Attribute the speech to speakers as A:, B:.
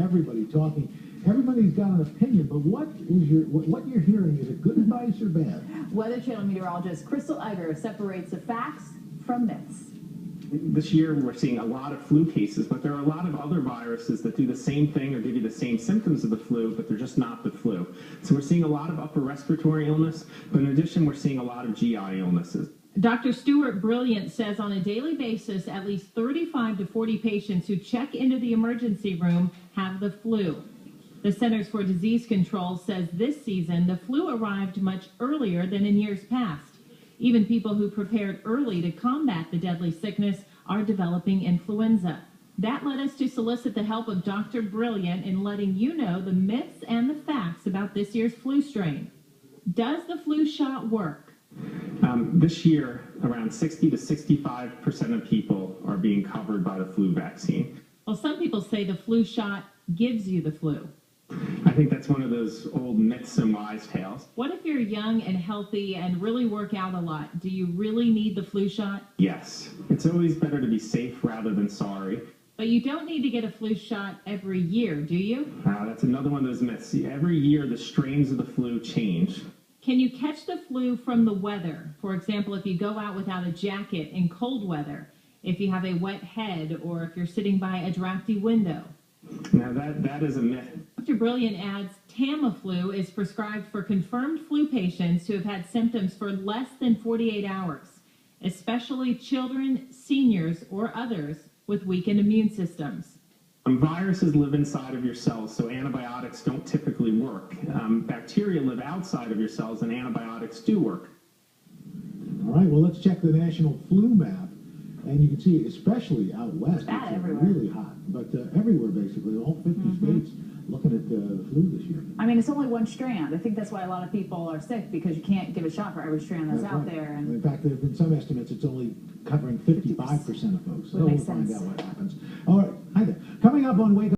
A: everybody talking. Everybody's got an opinion, but what you're hearing, is it good advice or bad?
B: Weather Channel meteorologist Crystal Egger separates the facts from myths.
C: This year we're seeing a lot of flu cases, but there are a lot of other viruses that do the same thing or give you the same symptoms of the flu, but they're just not the flu. So we're seeing a lot of upper respiratory illness, but in addition we're seeing a lot of GI illnesses.
D: Dr. Stuart Brilliant says on a daily basis, at least 35 to 40 patients who check into the emergency room have the flu. The Centers for Disease Control says this season the flu arrived much earlier than in years past. Even people who prepared early to combat the deadly sickness are developing influenza. That led us to solicit the help of Dr. Brilliant in letting you know the myths and the facts about this year's flu strain. Does the flu shot work?
C: This year, around 60 to 65% of people are being covered by the flu vaccine.
D: Well, some people say the flu shot gives you the flu.
C: I think that's one of those old myths and wise tales.
D: What if you're young and healthy and really work out a lot? Do you really need the flu shot?
C: Yes. It's always better to be safe rather than sorry.
D: But you don't need to get a flu shot every year, do you?
C: That's another one of those myths. See, every year the strains of the flu change.
D: Can you catch the flu from the weather? For example, if you go out without a jacket in cold weather, if you have a wet head, or if you're sitting by a drafty window.
C: Now that is a myth.
D: Dr. Brilliant adds, Tamiflu is prescribed for confirmed flu patients who have had symptoms for less than 48 hours, especially children, seniors, or others with weakened immune systems.
C: Viruses live inside of your cells, so antibiotics don't typically work. Bacteria live outside of your cells, and antibiotics do work.
A: All right, well, let's check the national flu map. And you can see, especially out west, it's really hot. But everywhere, basically, all 50 states looking at the flu this year.
B: I mean, it's only one strand. I think that's why a lot of people are sick, because you can't give a shot for every strand that's out there. And
A: in fact, there have been some estimates it's only covering 55% of folks. So we'll find out what happens. All right, hi there. Coming up on Wake Up.